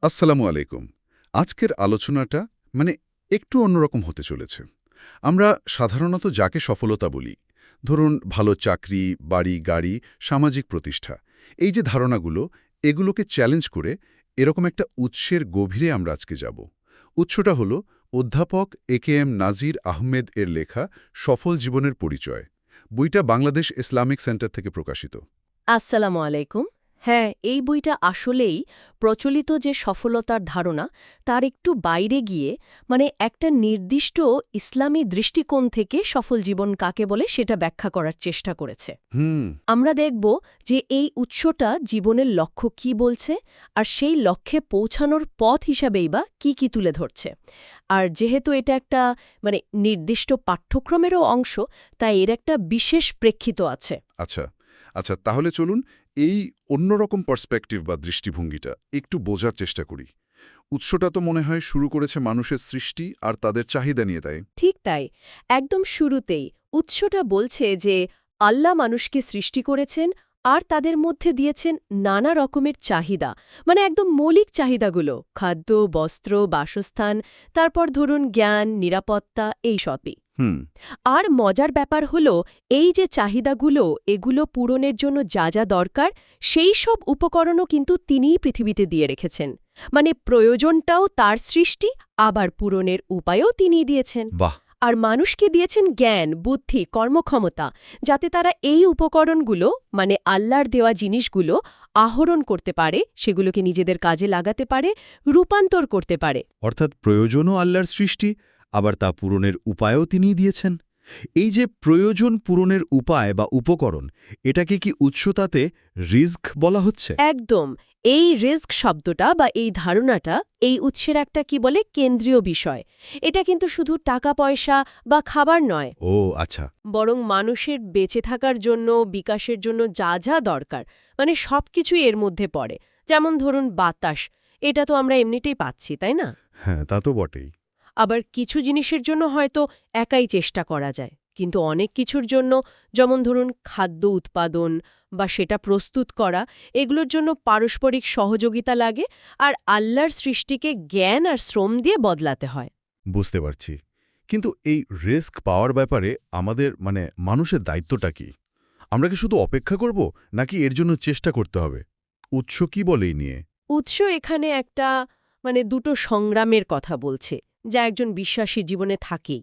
আসসালামু আলাইকুম। আজকের আলোচনাটা মানে একটু অন্যরকম হতে চলেছে। আমরা সাধারণত যাকে সফলতা বলি, ধরুন ভালো চাকরি, বাড়ি, গাড়ি, সামাজিক প্রতিষ্ঠা, এই যে ধারণাগুলো, এগুলোকে চ্যালেঞ্জ করে এরকম একটা উৎসের গভীরে আমরা আজকে যাব। উৎসটা হলো অধ্যাপক একেএম নাজির আহমেদ এর লেখা সফল জীবনের পরিচয়। বইটা বাংলাদেশ ইসলামিক সেন্টার থেকে প্রকাশিত। আসসালামু আলাইকুম। হ্যাঁ, এই বইটা আসলেই প্রচলিত যে সফলতার ধারণা তার একটু বাইরে গিয়ে একটা নির্দিষ্ট ইসলামী দৃষ্টিকোণ থেকে সফল জীবন কাকে বলে সেটা ব্যাখ্যা করার চেষ্টা করেছে। হুম। আমরা দেখব যে এই উৎসটা জীবনের লক্ষ্য কি বলছে আর সেই লক্ষ্যে পৌঁছানোর পথ হিসাবেই বা কি তুলে ধরছে। আর যেহেতু এটা একটা নির্দিষ্ট পাঠ্যক্রমেরও অংশ, তাই এর একটা বিশেষ প্রেক্ষিত আছে। আচ্ছা, আচ্ছা, তাহলে চলুন এই অন্যরকম পার্সপেক্টিভ বা দৃষ্টিভঙ্গিটা একটু বোঝার চেষ্টা করি। উৎসটা তো মনে হয় শুরু করেছে মানুষের সৃষ্টি আর তাদের চাহিদা নিয়ে, তাই? ঠিক তাই। একদম শুরুতেই উৎসটা বলছে যে আল্লাহ মানুষকে সৃষ্টি করেছেন আর তাদের মধ্যে দিয়েছেন নানা রকমের চাহিদা, একদম মৌলিক চাহিদাগুলো, খাদ্য, বস্ত্র, বাসস্থান, তারপর ধরুন জ্ঞান, নিরাপত্তা, এই সবই। হুম। আর মজার ব্যাপার হলো এই যে চাহিদাগুলো, এগুলো পূরণের জন্য যা যা দরকার সেই সব উপকরণও কিন্তু তিনিই পৃথিবীতে দিয়ে রেখেছেন। প্রয়োজনটাও তার সৃষ্টি, আবার পূরণের উপায়ও তিনিই দিয়েছেন। বাহ। আর মানুষকে দিয়েছেন জ্ঞান, বুদ্ধি, কর্মক্ষমতা, যাতে তারা এই উপকরণগুলো আল্লাহর দেওয়া জিনিসগুলো আহরণ করতে পারে, সেগুলোকে নিজেদের কাজে লাগাতে পারে, রূপান্তর করতে পারে। অর্থাৎ প্রয়োজনও আল্লাহর সৃষ্টি, আবার তা পূরণের উপায়ও তিনিই দিয়েছেন। এই যে প্রয়োজন পূরণের উপায় বা উপকরণ, এটাকে কি উৎসতাতে রিজক বলা হচ্ছে? একদম। এই রিস্ক শব্দটা বা এই ধারণাটা এই উৎসের একটা কেন্দ্রীয় বিষয়। এটা কিন্তু শুধু টাকা পয়সা বা খাবার নয়, ও আচ্ছা। বরং মানুষের বেঁচে থাকার জন্য, বিকাশের জন্য যা যা দরকার সবকিছুই এর মধ্যে পড়ে। যেমন ধরুন বাতাস, এটা তো আমরা এমনিতেই পাচ্ছি, তাই না? হ্যাঁ, তা তো বটেই। আবার কিছু জিনিসের জন্য হয়তো একাই চেষ্টা করা যায়, কিন্তু অনেক কিছুর জন্য, যেমন ধরুন খাদ্য উৎপাদন বা সেটা প্রস্তুত করা, এগুলোর জন্য পারস্পরিক সহযোগিতা লাগে, আর আল্লাহর সৃষ্টিকে জ্ঞান আর শ্রম দিয়ে বদলাতে হয়। বুঝতে পারছি। কিন্তু এই রিস্ক পাওয়ার ব্যাপারে আমাদের মানুষের দায়িত্বটা কি? আমরা কি শুধু অপেক্ষা করব, নাকি এর জন্য চেষ্টা করতে হবে? উৎস কি বলে এই নিয়ে? উৎস এখানে একটা দুটো সংগ্রামের কথা বলছে, যা একজন বিশ্বাসী জীবনে থাকেই।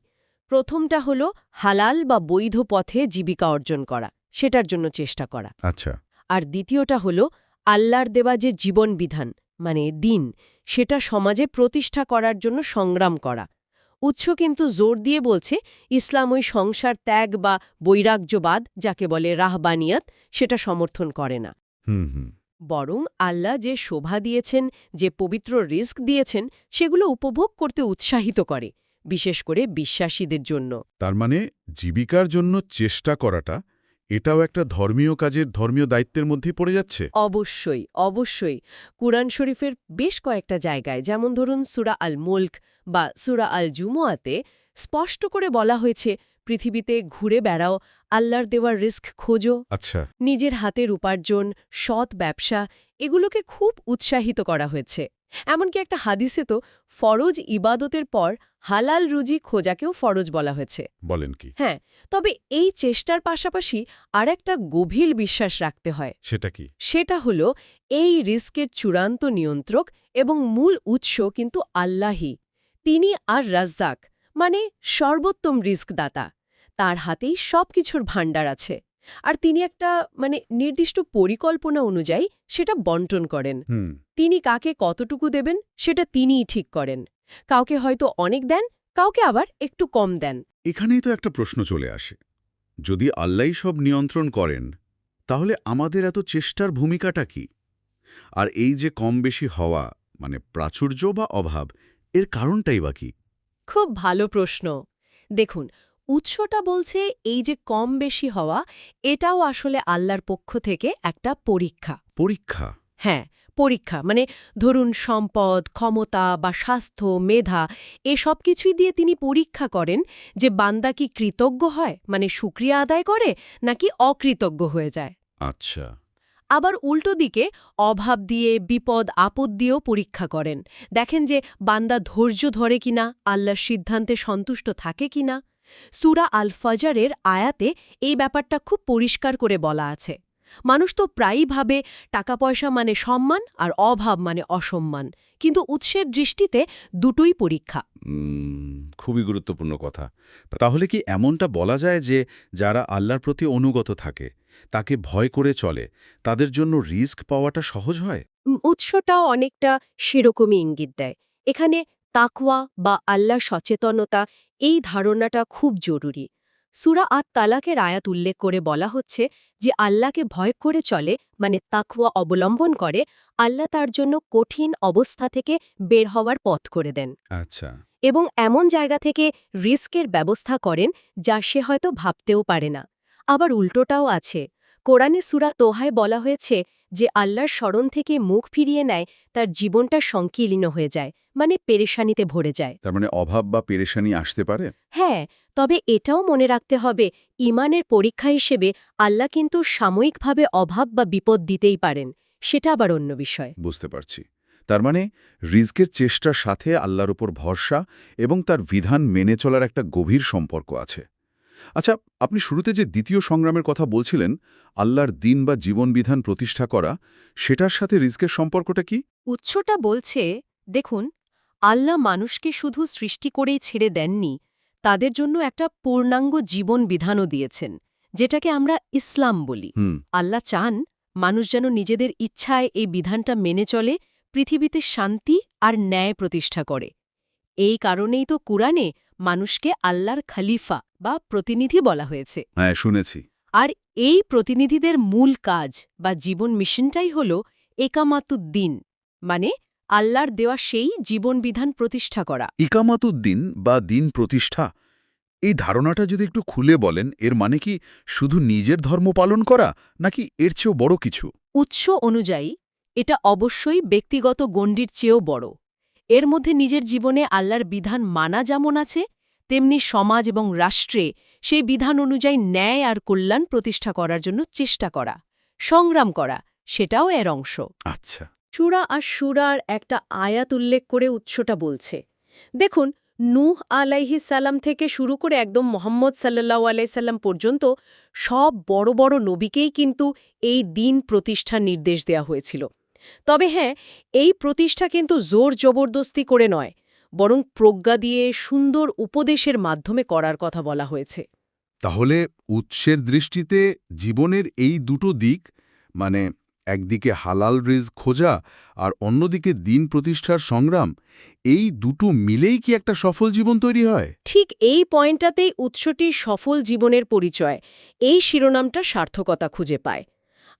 প্রথমটা হলো হালাল বা বৈধ পথে জীবিকা অর্জন করা, সেটার জন্য চেষ্টা করা। আচ্ছা। আর দ্বিতীয়টা হলো আল্লাহর দেওয়া যে জীবন বিধান দিন, সেটা সমাজে প্রতিষ্ঠা করার জন্য সংগ্রাম করা। উৎস কিন্তু জোর দিয়ে বলছে ইসলাম ওই সংসার ত্যাগ বা বৈরাগ্যবাদ, যাকে বলে রাহবানিয়াত, সেটা সমর্থন করে না। হুম হুম। বরং আল্লাহ যে শোভা দিয়েছেন, যে পবিত্র রিস্ক দিয়েছেন, সেগুলো উপভোগ করতে উৎসাহিত করে, বিশেষ করে বিশ্বাসীদের জন্য। তার মানে জীবিকার জন্য চেষ্টা করাটা, এটাও একটা ধর্মীয় কাজের ধর্মীয় দায়িত্বের মধ্যেই পড়ে যাচ্ছে। অবশ্যই, অবশ্যই। কুরআন শরীফের বেশ কয়েকটা জায়গায়, যেমন ধরুন সূরা আল মুলক বা সূরা আল জুমুয়াতে স্পষ্ট করে বলা হয়েছে, পৃথিবীতে ঘুরে বেড়াও, আল্লাহর দেওয়ার রিস্ক খোঁজো। আচ্ছা। নিজের হাতের উপার্জন, সৎ ব্যবসা, এগুলোকে খুব উৎসাহিত করা হয়েছে। এমনকি একটা হাদিসে তো ফরজ ইবাদতের পর হালাল রুজি খোঁজাকেও ফরজ বলা হয়েছে। বলেন কি? হ্যাঁ, তবে এই চেষ্টার পাশাপাশি আর একটা গভীর বিশ্বাস রাখতে হয়। সেটা কি? সেটা হলো এই রিস্কের চূড়ান্ত নিয়ন্ত্রক এবং মূল উৎস কিন্তু আল্লাহই। তিনি আর রাজ্জাক, সর্বোত্তম রিস্কদাতা। তার হাতেই সবকিছুর ভাণ্ডার আছে। আর তিনি একটা নির্দিষ্ট পরিকল্পনা অনুযায়ী সেটা বন্টন করেন। হুম। তিনি কাকে কতটুকু দেবেন সেটা তিনিই ঠিক করেন। কাউকে হয়তো অনেক দেন, কাউকে আবার একটু কম দেন। এখানেই তো একটা প্রশ্ন চলে আসে। যদি আল্লাহই সব নিয়ন্ত্রণ করেন, তাহলে আমাদের এত চেষ্টার ভূমিকাটা কি? আর এই যে কম বেশি হওয়া, প্রাচুর্য বা অভাব, এর কারণটাই বা কি? খুব ভালো প্রশ্ন। দেখুন, উৎসটা বলছে এই যে কম বেশি হওয়া, এটাও আসলে আল্লাহর পক্ষ থেকে একটা পরীক্ষা। পরীক্ষা? হ্যাঁ, পরীক্ষা। ধরুন সম্পদ, ক্ষমতা বা স্বাস্থ্য, মেধা, এসব কিছুই দিয়ে তিনি পরীক্ষা করেন যে বান্দা কি কৃতজ্ঞ হয়, শুকরিয়া আদায় করে, নাকি অকৃতজ্ঞ হয়ে যায়। আচ্ছা। আবার উল্টো দিকে অভাব দিয়ে বিপদ আপদ দিয়েও পরীক্ষা করেন, দেখেন যে বান্দা ধৈর্য ধরে কিনা, আল্লাহর সিদ্ধান্তে সন্তুষ্ট থাকে কিনা। সূরা আল ফাজরের আয়াতে এই ব্যাপারটা খুব পরিষ্কার করে বলা আছে। মানুষ তো প্রায়ই ভাবে টাকা পয়সা মানে সম্মান আর অভাব মানে অসম্মান, কিন্তু উৎসের দৃষ্টিতে দুটোই পরীক্ষা। খুবই গুরুত্বপূর্ণ কথা। তাহলে কি এমনটা বলা যায় যে যারা আল্লাহর প্রতি অনুগত থাকে, তাকে ভয় করে চলে, তাদের জন্য রিস্ক পাওয়াটা সহজ হয়? উৎসটাও অনেকটা সেরকমই ইঙ্গিত দেয়। এখানে তাকওয়া বা আল্লাহ সচেতনতা, এই ধারণাটা খুব জরুরি। সূরা আত-তালাকের আয়াত উল্লেখ করে বলা হচ্ছে যে আল্লাহকে ভয় করে চলে, মানে তাকওয়া অবলম্বন করে, আল্লাহ তার জন্য কঠিন অবস্থা থেকে বের হওয়ার পথ করে দেন আচ্ছা। এবং এমন জায়গা থেকে রিস্কের ব্যবস্থা করেন যা সে হয়তো ভাবতেও পারে না। আবার উল্টোটাও আছে। কোরআনে সূরা তোহায় বলা হয়েছে যে আল্লাহর স্মরণ থেকে মুখ ফিরিয়ে নেয়, তার জীবনটা সংকীর্ণ হয়ে যায়, মানে পেরেশানিতে ভরে যায়। তার মানে অভাব বা পেরেশানি আসতে পারে? হ্যাঁ, তবে এটাও মনে রাখতে হবে, ঈমানের পরীক্ষা হিসেবে আল্লাহ কিন্তু সাময়িকভাবে অভাব বা বিপদ দিতেই পারেন, সেটা আবার অন্য বিষয়। বুঝতে পারছি। তার মানে রিজকের চেষ্টার সাথে আল্লাহর উপর ভরসা এবং তার বিধান মেনে চলার একটা গভীর সম্পর্ক আছে। আচ্ছা, আপনি শুরুতে যে দ্বিতীয় সংগ্রামের কথা বলছিলেন, আল্লাহর দিন বা জীবনবিধান প্রতিষ্ঠা করা, সেটার সাথে রিজকের সম্পর্কটা কি? উৎসটা বলছে, দেখুন, আল্লাহ মানুষকে শুধু সৃষ্টি করেই ছেড়ে দেননি, তাদের জন্য একটা পূর্ণাঙ্গ জীবন বিধানও দিয়েছেন, যেটাকে আমরা ইসলাম বলি। হুম। আল্লাহ চান মানুষ যেন নিজেদের ইচ্ছায় এই বিধানটা মেনে চলে, পৃথিবীতে শান্তি আর ন্যায় প্রতিষ্ঠা করে। এই কারণেই তো কুরআনে মানুষকে আল্লাহর খলিফা বা প্রতিনিধি বলা হয়েছে। হ্যাঁ, শুনেছি। আর এই প্রতিনিধিদের মূল কাজ বা জীবন মিশনটাই হল একামাতুদ্দিন, মানে আল্লাহর দেওয়া সেই জীবনবিধান প্রতিষ্ঠা করা। ইকামাতুদ্দিন বা দিন প্রতিষ্ঠা, এই ধারণাটা যদি একটু খুলে বলেন, এর মানে কি শুধু নিজের ধর্ম পালন করা, নাকি এর চেয়েও বড় কিছু? উৎস অনুযায়ী এটা অবশ্যই ব্যক্তিগত গণ্ডির চেয়েও বড়। এর মধ্যে নিজের জীবনে আল্লাহর বিধান মানা যেমন আছে, তেমনি সমাজ এবং রাষ্ট্রে সেই বিধান অনুযায়ী ন্যায় আর কল্যাণ প্রতিষ্ঠা করার জন্য চেষ্টা করা, সংগ্রাম করা, সেটাও এর অংশ। আচ্ছা। সূরা আর সূরার একটা আয়াত উল্লেখ করে উৎসটা বলছে। দেখুন, নূহ আলাইহিস সালাম থেকে শুরু করে একদম মুহাম্মদ সাল্লাল্লাহু আলাইহি সাল্লাম পর্যন্ত সব বড় বড় নবীকেই কিন্তু এই দিন প্রতিষ্ঠার নির্দেশ দেওয়া হয়েছিল। তবে হ্যাঁ, এই প্রতিষ্ঠা কিন্তু জোর জবরদস্তি করে নয়, বরং প্রজ্ঞা দিয়ে সুন্দর উপদেশের মাধ্যমে করার কথা বলা হয়েছে। তাহলে উৎসের দৃষ্টিতে জীবনের এই দুটো দিক, মানে একদিকে হালাল রিজক খোঁজা আর অন্যদিকে দিন প্রতিষ্ঠার সংগ্রাম, এই দুটো মিলেই কি একটা সফল জীবন তৈরি হয়? ঠিক এই পয়েন্টটাতেই উৎসটি সফল জীবনের পরিচয়, এই শিরোনামটা সার্থকতা খুঁজে পায়।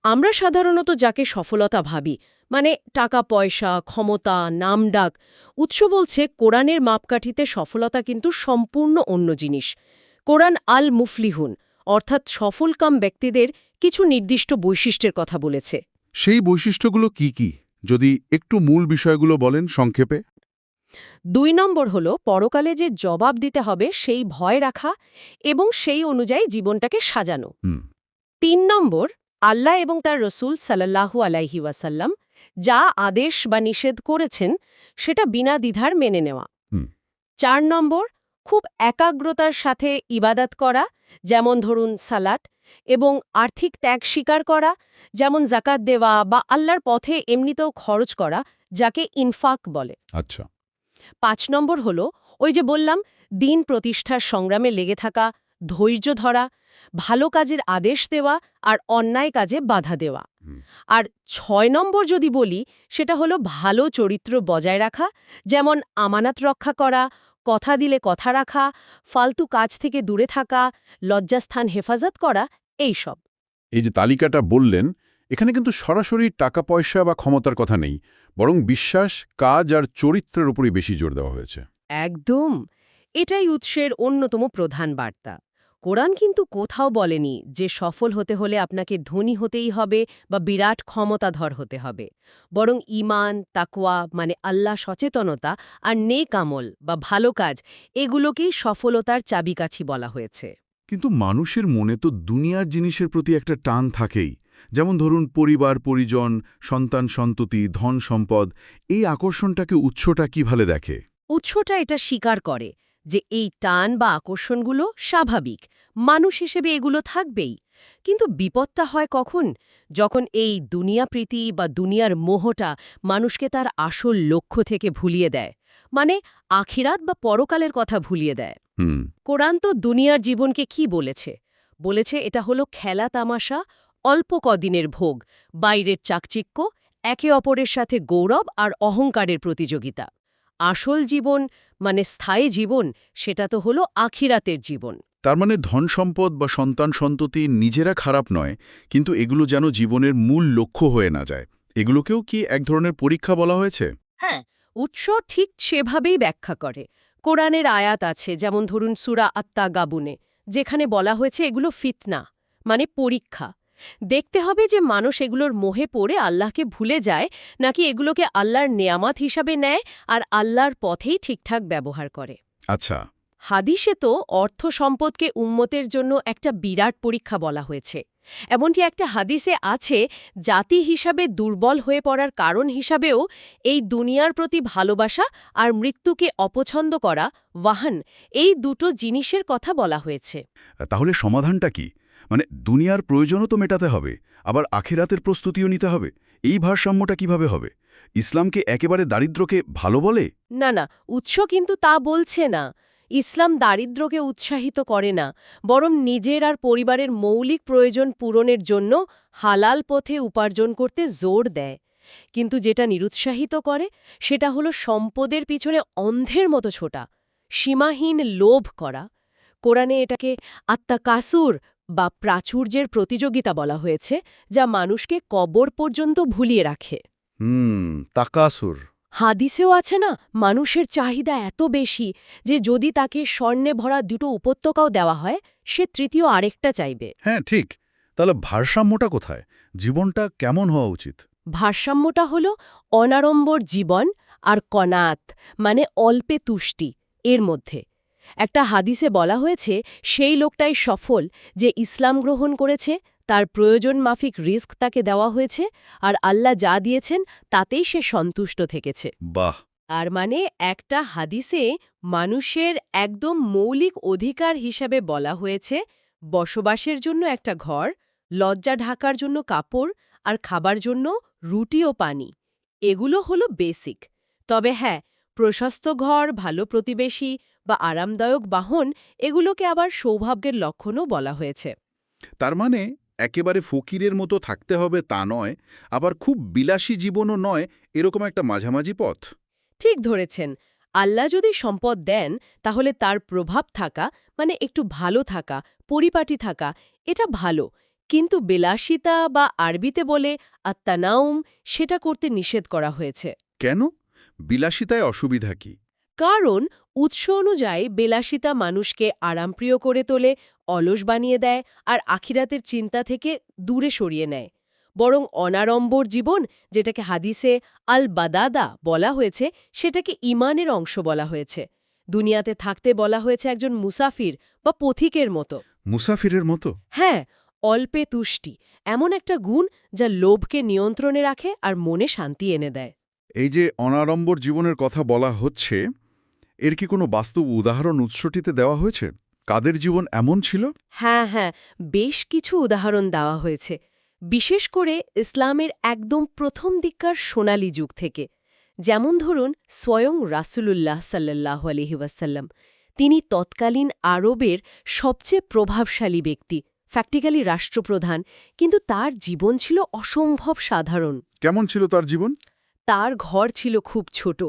আমরা সাধারণত যাকে সফলতা ভাবি, মানে টাকা পয়সা, ক্ষমতা, নামডাক, উৎস বলছে কোরআনের মাপকাঠিতে সফলতা কিন্তু সম্পূর্ণ অন্য জিনিস। কোরআন আল মুফলিহুন, অর্থাৎ সফলকাম ব্যক্তিদের কিছু নির্দিষ্ট বৈশিষ্ট্যের কথা বলেছে। সেই বৈশিষ্ট্যগুলো কি কি, যদি একটু মূল বিষয়গুলো বলেন সংক্ষেপে? ২ নম্বর হল পরকালে যে জবাব দিতে হবে সেই ভয় রাখা এবং সেই অনুযায়ী জীবনটাকে সাজানো। হুম। ৩ নম্বর, আল্লাহ এবং তার রসূল সাল্লাল্লাহু আলাইহি ওয়াসাল্লাম যা আদেশ বা নিষেধ করেছেন সেটা বিনা দ্বিধার মেনে নেওয়া। হুম। ৪ নম্বর, খুব একাগ্রতার সাথে ইবাদত করা, যেমন ধরুন সালাত, এবং আর্থিক ত্যাগ স্বীকার করা, যেমন জাকাত দেওয়া বা আল্লাহর পথে এমনিতেও খরচ করা, যাকে ইনফাক বলে। আচ্ছা। ৫ নম্বর হল ওই যে বললাম, দিন প্রতিষ্ঠার সংগ্রামে লেগে থাকা, ধৈর্য ধরা, ভালো কাজের আদেশ দেওয়া আর অন্যায় কাজে বাধা দেওয়া। হুম। আর ৬ নম্বর যদি বলি, সেটা হলো ভালো চরিত্র বজায় রাখা, যেমন আমানত রক্ষা করা, কথা দিলে কথা রাখা, ফালতু কাজ থেকে দূরে থাকা, লজ্জাস্থান হেফাজত করা, এইসব। এই যে তালিকাটা বললেন, এখানে কিন্তু সরাসরি টাকা পয়সা বা ক্ষমতার কথা নেই, বরং বিশ্বাস, কাজ আর চরিত্রের উপরই বেশি জোর দেওয়া হয়েছে। একদম, এটাই উৎসের অন্যতম প্রধান বার্তা। কোরআন কিন্তু কোথাও বলেনি যে সফল হতে হলে আপনাকে ধনী হতেই হবে বা বিরাট ক্ষমতাধর হতে হবে, বরং ঈমান, তাকওয়া মানে আল্লাহ সচেতনতা আর নেক আমল বা ভালো কাজ, এগুলোকেই সফলতার চাবিকাঠি বলা হয়েছে। কিন্তু মানুষের মনে তো দুনিয়ার জিনিসের প্রতি একটা টান থাকেই, যেমন ধরুন পরিবার পরিজন, সন্তান সন্ততি, ধন সম্পদ। এই আকর্ষণটাকে উৎসটা কিভাবে দেখে? উৎসটা এটা স্বীকার করে যে এই টান বা আকর্ষণগুলো স্বাভাবিক, মানুষ হিসেবে এগুলো থাকবেই। কিন্তু বিপদটা হয় কখন? যখন এই দুনিয়াপ্রীতি বা দুনিয়ার মোহটা মানুষকে তার আসল লক্ষ্য থেকে ভুলিয়ে দেয়, মানে আখিরাত বা পরকালের কথা ভুলিয়ে দেয়। হুম। কোরআন তো দুনিয়ার জীবনকে কি বলেছে? বলেছে এটা হলো খেলা তামাশা, অল্প কদিনের ভোগ, বাইরের চাকচিক্য, একে অপরের সাথে গৌরব আর অহংকারের প্রতিযোগিতা। আসল জীবন, মানে স্থায়ী জীবন, সেটা তো হলো আখিরাতের জীবন। তার মানে ধন সম্পদ বা সন্তান সন্ততি নিজেরা খারাপ নয়, কিন্তু এগুলো যেন জীবনের মূল লক্ষ্য হয়ে না যায়। এগুলোকেও কি এক ধরনের পরীক্ষা বলা হয়েছে? হ্যাঁ, উৎস ঠিক সেভাবেই ব্যাখ্যা করে। কোরআনের আয়াত আছে, যেমন ধরুন সূরা আত-তাগাবুনে, যেখানে বলা হয়েছে এগুলো ফিতনা, মানে পরীক্ষা। দেখতে হবে যে মানুষ এগুলোর মোহে পড়ে আল্লাহকে ভুলে যায়, নাকি এগুলোকে আল্লাহর নেয়ামত হিসাবে নেয় আর আল্লাহর পথেই ঠিকঠাক ব্যবহার করে। আচ্ছা। হাদিসে তো অর্থ সম্পদকে উম্মতের জন্য একটা বিরাট পরীক্ষা বলা হয়েছে। এমনকি একটা হাদিসে আছে, জাতি হিসাবে দুর্বল হয়ে পড়ার কারণ হিসাবেও এই দুনিয়ার প্রতি ভালোবাসা আর মৃত্যুকে অপছন্দ করা, ওয়াহান, এই দুটো জিনিসের কথা বলা হয়েছে। তাহলে সমাধানটা কি? মানে দুনিয়ার প্রয়োজনও তো মেটাতে হবে, আবার আখিরাতের প্রস্তুতিও নিতে হবে। এই ভারসাম্যটা কিভাবে হবে? ইসলামকে একেবারে দারিদ্র্যকে ভালো বলে? না না, উৎস কিন্তু তা বলছে না। ইসলাম দারিদ্র্যকে উৎসাহিত করে না, বরং নিজের আর পরিবারের মৌলিক প্রয়োজন পূরণের জন্য হালাল পথে উপার্জন করতে জোর দেয়। কিন্তু যেটা নিরুৎসাহিত করে সেটা হলো সম্পদের পিছনে অন্ধের মতো ছোটা, সীমাহীন লোভ করা। কোরআনে এটাকে আত্মাকাসুর বা প্রাচুর্যের প্রতিযোগিতা বলা হয়েছে, যা মানুষকে কবর পর্যন্ত ভুলিয়ে রাখে। তাকাসুর। হাদিসেও আছে না, মানুষের চাহিদা এত বেশি যে যদি তাকে স্বর্ণে ভরা দুটো উপত্যকাও দেওয়া হয়, সে তৃতীয় আরেকটা চাইবে। হ্যাঁ, ঠিক। তাহলে ভারসাম্যটা কোথায়? জীবনটা কেমন হওয়া উচিত? ভারসাম্যটা হল অনাড়ম্বর জীবন আর কনাত, মানে অল্পে তুষ্টি, এর মধ্যে। একটা হাদিসে বলা হয়েছে সেই লোকটাই সফল যে ইসলাম গ্রহণ করেছে, তার প্রয়োজন মাফিক রিস্ক তাকে দেওয়া হয়েছে, আর আল্লাহ যা দিয়েছেন তাতেই সে সন্তুষ্ট থেকেছে। বাহ! আর মানে একটা হাদিসে মানুষের একদম মৌলিক অধিকার হিসাবে বলা হয়েছে বসবাসের জন্য একটা ঘর, লজ্জা ঢাকার জন্য কাপড়, আর খাবার জন্য রুটি ও পানি। এগুলো হলো বেসিক। তবে হ্যাঁ, প্রশস্ত ঘর, ভালো প্রতিবেশী বা আরামদায়ক বাহন, এগুলোকে আবার সৌভাগ্যের লক্ষণও বলা হয়েছে। তার মানে একেবারে ফকিরের মতো থাকতে হবে তা নয়, আবার খুব বিলাসী জীবনও নয়, এরকম একটা মাঝামাঝি পথ। ঠিক ধরেছেন। আল্লাহ যদি সম্পদ দেন, তাহলে তার প্রভাব থাকা, মানে একটু ভালো থাকা, পরিপাটি থাকা, এটা ভালো। কিন্তু বিলাসিতা বা আরবিতে বলে আত্মানাউম, সেটা করতে নিষেধ করা হয়েছে। কেন? বিলাসিতায় অসুবিধা কি? কারণ উৎস অনুযায়ী বিলাসিতা মানুষকে আরামপ্রিয় করে তোলে, অলস বানিয়ে দেয় আর আখিরাতের চিন্তা থেকে দূরে সরিয়ে নেয়। বরং অনাড়ম্বর জীবন, যেটাকে হাদিসে আল বাদাদা বলা হয়েছে, সেটাকে ঈমানের অংশ বলা হয়েছে। দুনিয়াতে থাকতে বলা হয়েছে একজন মুসাফির বা পথিকের মতো। মুসাফিরের মতো? হ্যাঁ, অল্পে তুষ্টি, এমন একটা গুণ যা লোভকে নিয়ন্ত্রণে রাখে আর মনে শান্তি এনে দেয়। এই যে অনাড়ম্বর জীবনের কথা বলা হচ্ছে, এর কি কোনো বাস্তব উদাহরণ উৎসটিতে দেওয়া হয়েছে? কাদের জীবন এমন ছিল? হ্যাঁ হ্যাঁ, বেশ কিছু উদাহরণ দেওয়া হয়েছে, বিশেষ করে ইসলামের একদম প্রথম দিককার সোনালী যুগ থেকে। যেমন ধরুন স্বয়ং রাসূলুল্লাহ সাল্লাল্লাহু আলাইহি ওয়াসাল্লাম। তিনি তৎকালীন আরবের সবচেয়ে প্রভাবশালী ব্যক্তি, ফ্যাক্টিক্যালি রাষ্ট্রপ্রধান, কিন্তু তার জীবন ছিল অসম্ভব সাধারণ। কেমন ছিল তার জীবন? তার ঘর ছিল খুব ছোট,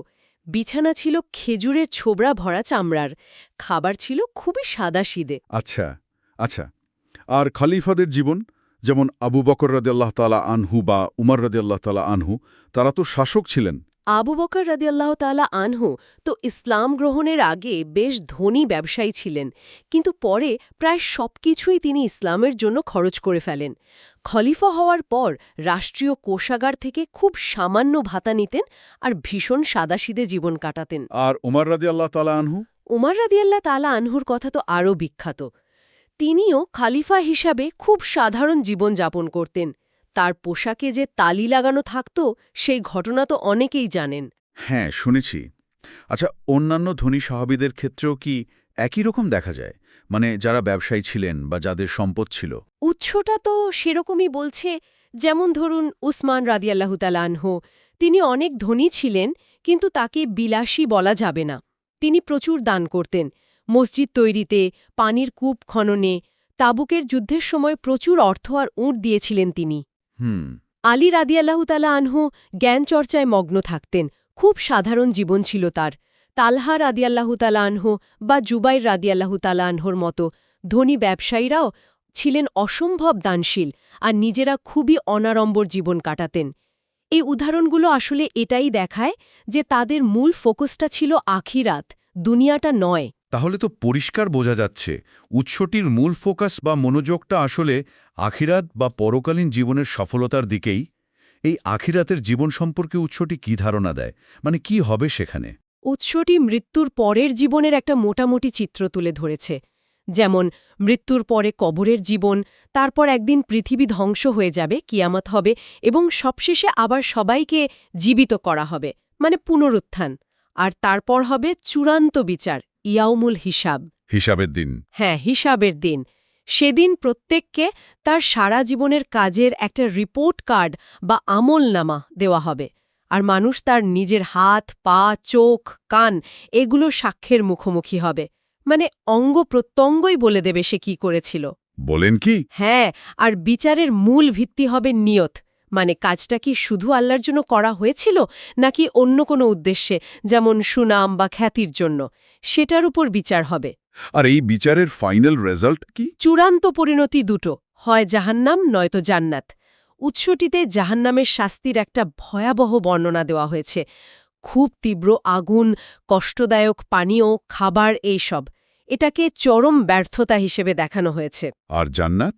বিছানা ছিল খেজুরের ছোবড়া ভরা চামড়ার, খাবার ছিল খুবই সাদাসিদে। আচ্ছা, আচ্ছা। আর খলিফাদের জীবন, যেমন আবু বকর রাদিয়াল্লাহু তাআলা আনহু বা উমর রাদিয়াল্লাহু তাআলা আনহু, তারা তো শাসক ছিলেন। আবু বকর রাদিয়াল্লাহু তাআলা আনহু তো ইসলাম গ্রহণের আগে বেশ ধনী ব্যবসায়ী ছিলেন, কিন্তু পরে প্রায় সবকিছুই তিনি ইসলামের জন্য খরচ করে ফেলেন। খলিফা হওয়ার পর রাষ্ট্রীয় কোষাগার থেকে খুব সামান্য ভাতা নিতেন আর ভীষণ সাদাসিদে জীবন কাটাতেন। আর উমর রাদিয়াল্লাহু তাআলা আনহু? উমর রাদিয়াল্লাহু তাআলা আনহুর কথা তো আরও বিখ্যাত। তিনিও খালিফা হিসাবে খুব সাধারণ জীবন যাপন করতেন। তার পোশাকে যে তালি লাগানো থাকত সেই ঘটনা তো অনেকেই জানেন। হ্যাঁ, শুনেছি। আচ্ছা, অন্যান্য ধনী সাহাবীদের ক্ষেত্রেও কি একই রকম দেখা যায়? মানে যারা ব্যবসায়ী ছিলেন বা যাদের সম্পদ ছিল? উৎসটা তো সেরকমই বলছে। যেমন ধরুন উসমান রাদিয়াল্লাহু তাআলা আনহু, তিনি অনেক ধনী ছিলেন, কিন্তু তাকে বিলাসী বলা যাবে না। তিনি প্রচুর দান করতেন, মসজিদ তৈরিতে, পানির কূপ খননে, তাবুকের যুদ্ধের সময় প্রচুর অর্থ আর উট দিয়েছিলেন তিনি। হুম। আলী রাদিয়াল্লাহু তাআলা আনহু জ্ঞান চর্চায় মগ্ন থাকতেন, খুব সাধারণ জীবন ছিল তার। তালহা রাদিয়াল্লাহু তাআলা আনহু বা জুবাইর রাদিয়াল্লাহু তাআলা আনহুর মতো ধনী ব্যবসায়ীরাও ছিলেন অসম্ভব দানশীল আর নিজেরা খুবই অনাড়ম্বর জীবন কাটাতেন। এই উদাহরণগুলো আসলে এটাই দেখায় যে তাদের মূল ফোকাসটা ছিল আখিরাত, দুনিয়াটা নয়। তাহলে তো পরিষ্কার বোঝা যাচ্ছে উৎসটির মূল ফোকাস বা মনোযোগটা আসলে আখিরাত বা পরকালীন জীবনের সফলতার দিকেই। এই আখিরাতের জীবন সম্পর্কে উৎসটি কি ধারণা দেয়, মানে কি হবে সেখানে? উৎসটি মৃত্যুর পরের জীবনের একটা মোটামুটি চিত্র তুলে ধরেছে। যেমন মৃত্যুর পরে কবরের জীবন, তারপর একদিন পৃথিবী ধ্বংস হয়ে যাবে, কিয়ামত হবে এবং সবশেষে আবার সবাইকে জীবিত করা হবে, মানে পুনরুত্থান। আর তারপর হবে চূড়ান্ত বিচার, ইয়াউমুল হিসাব। হিসাবের দিন। হ্যাঁ, হিসাবের দিন। সেদিন প্রত্যেককে তার সারা জীবনের কাজের একটা রিপোর্ট কার্ড বা আমলনামা দেওয়া হবে, আর মানুষ তার নিজের হাত, পা, চোখ, কান এগুলো সাক্ষ্যের মুখোমুখি হবে। মানে অঙ্গ প্রত্যঙ্গই বলে দেবে সে কি করেছিল। বলেন কি? হ্যাঁ, আর বিচারের মূল ভিত্তি হবে নিয়ত, মানে কাজটা কি শুধু আল্লাহর জন্য করা হয়েছিল নাকি অন্য কোনো উদ্দেশ্যে, যেমন সুনাম বা খ্যাতির জন্য, সেটার উপর বিচার হবে। আর এই বিচারের ফাইনাল রেজাল্ট কি? চূড়ান্ত পরিণতি দুটো, হয় জাহান্নাম নয়তো জান্নাত। উৎসটিতে জাহান্নামের শাস্তির একটা ভয়াবহ বর্ণনা দেওয়া হয়েছে। খুব তীব্র আগুন, কষ্টদায়ক পানীয়, খাবার, এইসব। এটাকে চরম ব্যর্থতা হিসেবে দেখানো হয়েছে। আর জান্নাত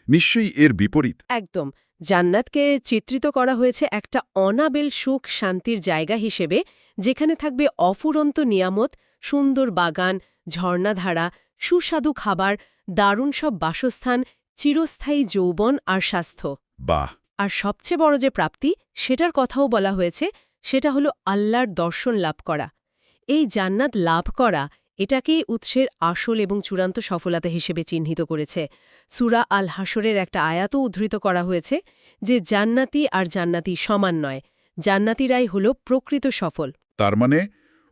নিশ্চয়ই এর বিপরীত। একদম। জান্নাতকে চিত্রিত করা হয়েছে একটা অনাবেল সুখ শান্তির জায়গা হিসেবে, যেখানে থাকবে অফুরন্ত নিয়ামত, সুন্দর বাগান, ঝর্ণাধারা, সুস্বাদু খাবার, দারুণ সব বাসস্থান, চিরস্থায়ী যৌবন আর স্বাস্থ্য। বাহ! আর সবচেয়ে বড় যে প্রাপ্তি, সেটার কথাও বলা হয়েছে, সেটা হলো আল্লাহর দর্শন লাভ করা। এই জান্নাত লাভ করা, এটাকেই উৎসের আসল এবং চূড়ান্ত সফলতা হিসেবে চিহ্নিত করেছে। সূরা আল হাশরের একটা আয়াতও উদ্ধৃত করা হয়েছে যে জান্নাতি আর জান্নাতি সমান নয়, জান্নাতিরাই হল প্রকৃত সফল। তার মানে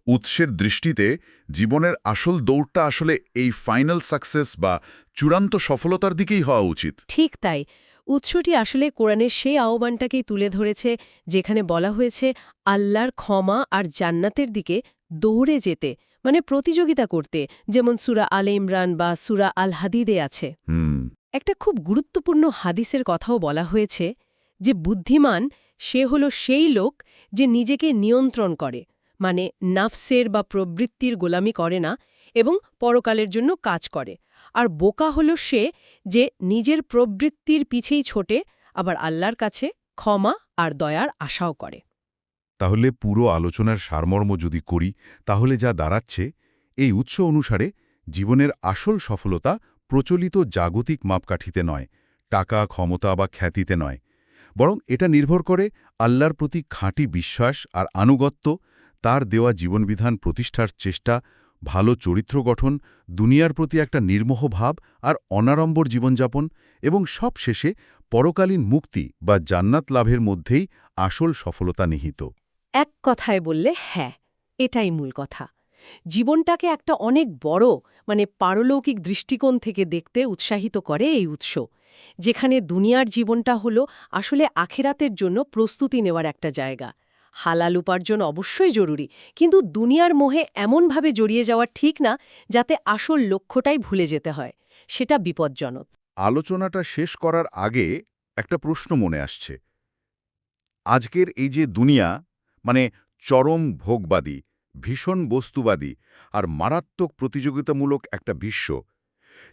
উৎসের দৃষ্টিতে জীবনের আসল দৌড়টা আসলে এই ফাইনাল সাকসেস বা চূড়ান্ত সফলতার দিকেই হওয়া উচিত। ঠিক তাই। উৎসটি আসলে কোরআনের সেই আহ্বানটাকেই তুলে ধরেছে, যেখানে বলা হয়েছে আল্লাহর ক্ষমা আর জান্নাতের দিকে দৌড়ে যেতে, মানে প্রতিযোগিতা করতে, যেমন সূরা আলে ইমরান বা সূরা আল হাদিদে আছে। একটা খুব গুরুত্বপূর্ণ হাদিসের কথাও বলা হয়েছে যে বুদ্ধিমান সে হল সেই লোক যে নিজেকে নিয়ন্ত্রণ করে, মানে নাফসের বা প্রবৃত্তির গোলামি করে না এবং পরকালের জন্য কাজ করে। আর বোকা হল সে যে নিজের প্রবৃত্তির পিছেই ছোটে, আবার আল্লাহর কাছে ক্ষমা আর দয়ার আশাও করে। তাহলে পুরো আলোচনার সারমর্ম যদি করি, তাহলে যা দাঁড়াচ্ছে, এই উৎস অনুসারে জীবনের আসল সফলতা প্রচলিত জাগতিক মাপকাঠিতে নয়, টাকা, ক্ষমতা বা খ্যাতিতে নয়, বরং এটা নির্ভর করে আল্লাহর প্রতি খাঁটি বিশ্বাস আর আনুগত্য, তার দেওয়া জীবনবিধান প্রতিষ্ঠার চেষ্টা, ভালো চরিত্র গঠন, দুনিয়ার প্রতি একটা নির্মোহ ভাব আর অনাড়ম্বর জীবনযাপন, এবং সবশেষে পরকালীন মুক্তি বা জান্নাত লাভের মধ্যেই আসল সফলতা নিহিত। এক কথায় বললে হ্যাঁ, এটাই মূল কথা। জীবনটাকে একটা অনেক বড়, মানে পারলৌকিক দৃষ্টিকোণ থেকে দেখতে উৎসাহিত করে এই উৎস, যেখানে দুনিয়ার জীবনটা হলো আসলে আখেরাতের জন্য প্রস্তুতি নেওয়ার একটা জায়গা। হালাল উপার্জন অবশ্যই জরুরি, কিন্তু দুনিয়ার মোহে এমনভাবে জড়িয়ে যাওয়া ঠিক না যাতে আসল লক্ষ্যটাই ভুলে যেতে হয়। সেটা বিপজ্জনক। আলোচনাটা শেষ করার আগে একটা প্রশ্ন মনে আসছে। আজকের এই যে দুনিয়া, মানে চরম ভোগবাদী, ভীষণ বস্তুবাদী আর মারাত্মক প্রতিযোগিতামূলক একটা বিশ্ব,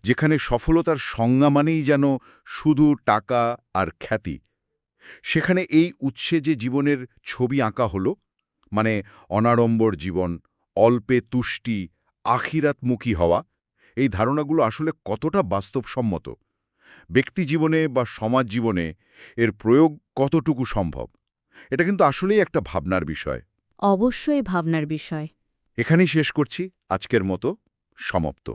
যেখানে সফলতার সংজ্ঞা মানেই যেন শুধু টাকা আর খ্যাতি, সেখানে এই উৎসে যে জীবনের ছবি আঁকা হলো, মানে অনাড়ম্বর জীবন, অল্পে তুষ্টি, আখিরাতমুখী হওয়া, এই ধারণাগুলো আসলে কতটা বাস্তবসম্মত? ব্যক্তি জীবনে বা সমাজ জীবনে এর প্রয়োগ কতটুকু সম্ভব? এটা কিন্তু আসলেই একটা ভাবনার বিষয়। অবশ্যই ভাবনার বিষয়। এখানেই শেষ করছি, আজকের মতো সমাপ্ত।